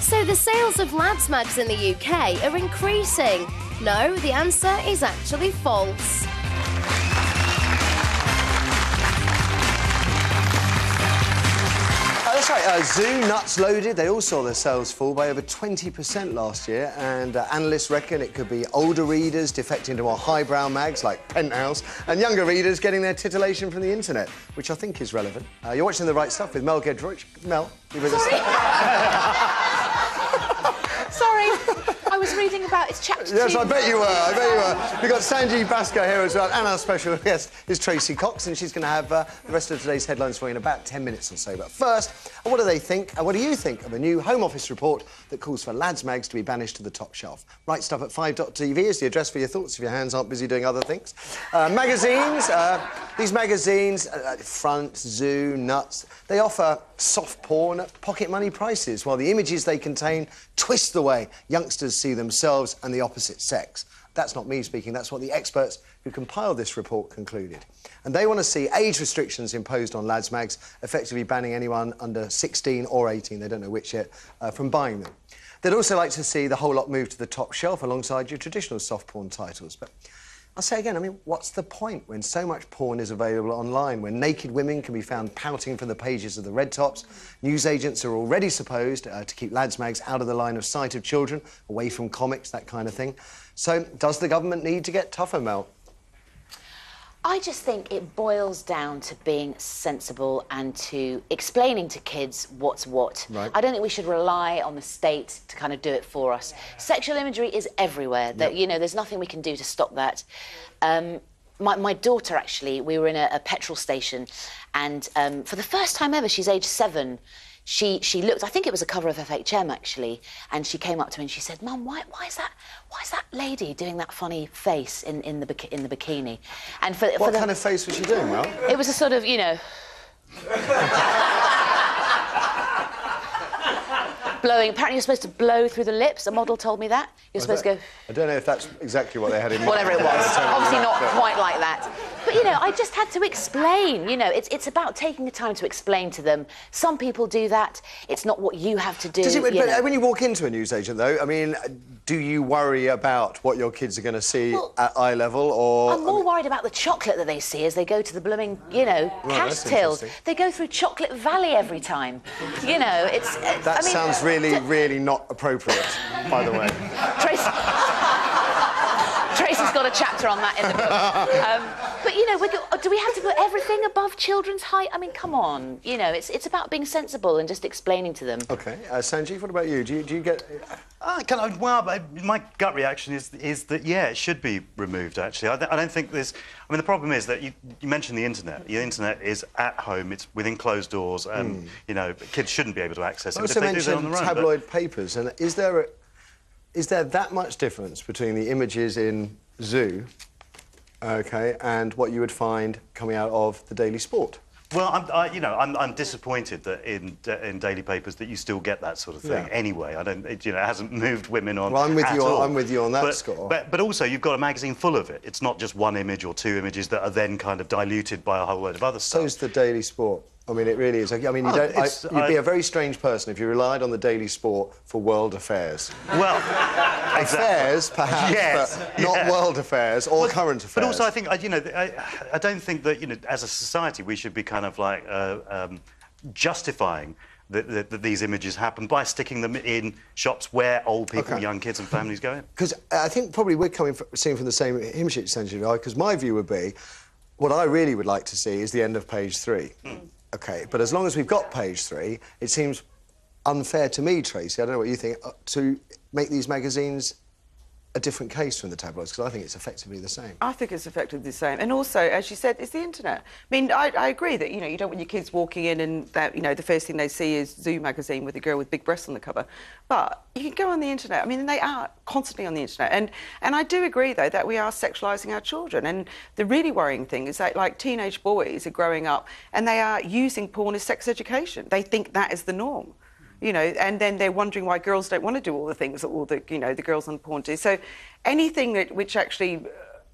So the sales of lads mags in the UK are increasing. No, the answer is actually false. That's right, Zoo, Nuts Loaded, they all saw their sales fall by over 20% last year, and analysts reckon it could be older readers defecting to more highbrow mags like Penthouse, and younger readers getting their titillation from the internet, which I think is relevant. You're watching The Right Stuff with Mel Gedroich. Mel, you with us? Sorry, I was reading about its chapter 2. Yes, I bet you were, We've got Sanjeev Bhaskar here as well, and our special guest is Tracy Cox, and she's going to have the rest of today's headlines for you in about 10 minutes or so. But first, what do they think, and what do you think of a new Home Office report that calls for lads' mags to be banished to the top shelf? Right Stuff at 5.tv is the address for your thoughts if your hands aren't busy doing other things. Magazines, these magazines, Front, Zoo, Nuts, they offer soft porn at pocket money prices, while the images they contain twist the way youngsters see themselves and the opposite sex. That's not me speaking, that's what the experts who compiled this report concluded. And they want to see age restrictions imposed on lads' mags, effectively banning anyone under 16 or 18, they don't know which yet, from buying them. They'd also like to see the whole lot moved to the top shelf alongside your traditional soft porn titles. But I'll say again, I mean, what's the point when so much porn is available online, when naked women can be found pouting from the pages of the red tops? Newsagents are already supposed to keep lads' mags out of the line of sight of children, away from comics, that kind of thing. So, does the government need to get tougher, Mel? I just think it boils down to being sensible and to explaining to kids what's what. Right. I don't think we should rely on the state to kind of do it for us. Sexual imagery is everywhere. That, you know, there's nothing we can do to stop that. My daughter, actually, we were in a petrol station, and for the first time ever, she's aged 7, she looked, I think it was a cover of FHM, actually, and she came up to me and she said, "Mum, why is that lady doing that funny face in the bikini?" And what kind of face was she doing, Mel? It was a sort of, you know... blowing. Apparently you're supposed to blow through the lips. A model told me that. You're supposed to go... I don't know if that's exactly what they had in mind. Whatever it was. Obviously not quite like that. But, you know, I just had to explain. You know, it's about taking the time to explain to them. Some people do that. It's not what you have to do. When you walk into a newsagent, though, I mean, do you worry about what your kids are going to see at eye level, or...? I'm more worried about the chocolate that they see as they go to the blooming, you know, cash tills. They go through Chocolate Valley every time. You know, That sounds really not appropriate, by the way. Tracy's got a chapter on that in the book. But, you know, do we have to put everything above children's height? I mean, come on. You know, it's about being sensible and just explaining to them. OK. Sanjeev, what about you? Do you get... Well, my gut reaction is that, yeah, it should be removed, actually. I don't think there's... I mean, the problem is that you mentioned the internet. The internet is at home, it's within closed doors, and, you know, kids shouldn't be able to access it. I also mentioned tabloid papers, and is there that much difference between the images in Zoo, OK, and what you would find coming out of the Daily Sport? Well, I'm disappointed that in daily papers that you still get that sort of thing. Yeah. Anyway, it hasn't moved women on. Well, I'm with you on that score. But also, you've got a magazine full of it. It's not just one image or two images that are then kind of diluted by a whole load of other stuff. So's the Daily Sport. I mean, it really is. I mean, you'd be a very strange person if you relied on the Daily Sport for world affairs. Well, affairs, perhaps, yes, but not world affairs or current affairs. But also, I think, I don't think that, as a society, we should be kind of like justifying that these images happen by sticking them in shops where old people, young kids and families go in. Because I think probably we're seeing from the same hymn sheet, essentially, because my view would be, what I really would like to see is the end of page 3. OK, but as long as we've got page 3, it seems unfair to me, Tracy, I don't know what you think, to make these magazines a different case from the tabloids, because I think it's effectively the same. I think it's effectively the same. And also, as you said, it's the internet. I mean, I agree that, you don't want your kids walking in and that, the first thing they see is Zoo magazine with a girl with big breasts on the cover. But you can go on the internet. I mean, they are constantly on the internet. And I do agree, though, that we are sexualising our children. And the really worrying thing is that, like, teenage boys are growing up and they are using porn as sex education. They think that is the norm. And then they're wondering why girls don't want to do all the things that all the, the girls on porn do. So anything which actually...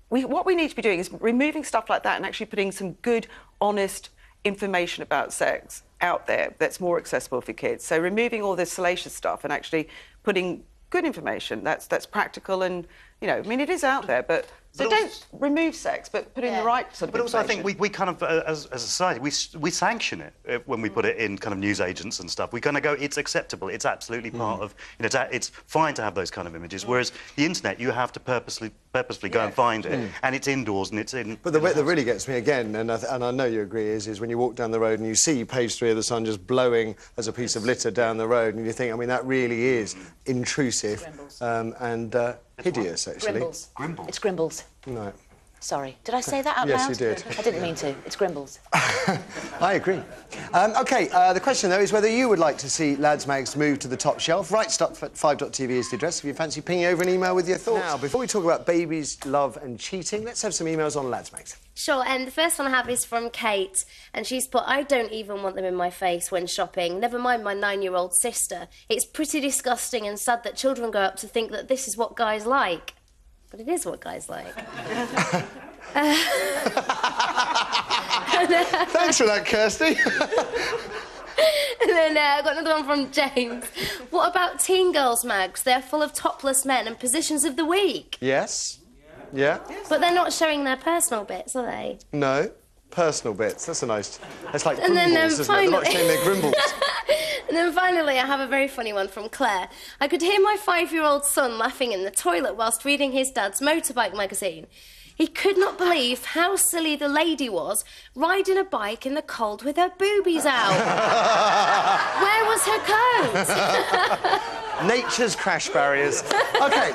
what we need to be doing is removing stuff like that and actually putting some good, honest information about sex out there that's more accessible for kids. So removing all this salacious stuff and actually putting good information that's practical and, you know, I mean, it is out there, but so don't remove sex, but put in the right sort of But also, I information. think we kind of, as a society, we sanction it when we put it in kind of news agents and stuff. We kind of go, it's acceptable, it's absolutely part of, you know, it's fine to have those kind of images. Whereas the internet, you have to purposefully go and find it, and it's indoors and it's in. But the bit that really gets me again, and I know you agree, is when you walk down the road and you see page 3 of The Sun just blowing as a piece of litter down the road, and you think, I mean, that really is intrusive and hideous, actually. Grimbles. It's Grimbles. No. Sorry. Did I say that out loud? Yes, you did. I didn't mean to. It's Grimbles. I agree. OK, the question, though, is whether you would like to see Lads Mags move to the top shelf. Writestuff at 5.tv is the address if you fancy pinging over an email with your thoughts. Now, before we talk about babies, love and cheating, let's have some emails on Lads Mags. Sure, and the first one I have is from Kate, and she's put, I don't even want them in my face when shopping, never mind my 9-year-old sister. It's pretty disgusting and sad that children grow up to think that this is what guys like. But it is what guys like. Thanks for that, Kirsty. And then I've got another one from James. What about teen girls' mags? They're full of topless men and positions of the week. Yes. Yeah. But they're not showing their personal bits, are they? No. Personal bits. That's a nice... That's like And then, Grimbles, isn't it? They're not showing their Grimbles. And then finally, I have a very funny one from Claire. I could hear my 5-year-old son laughing in the toilet whilst reading his dad's motorbike magazine. He could not believe how silly the lady was riding a bike in the cold with her boobies out. Where was her coat? Nature's crash barriers. OK.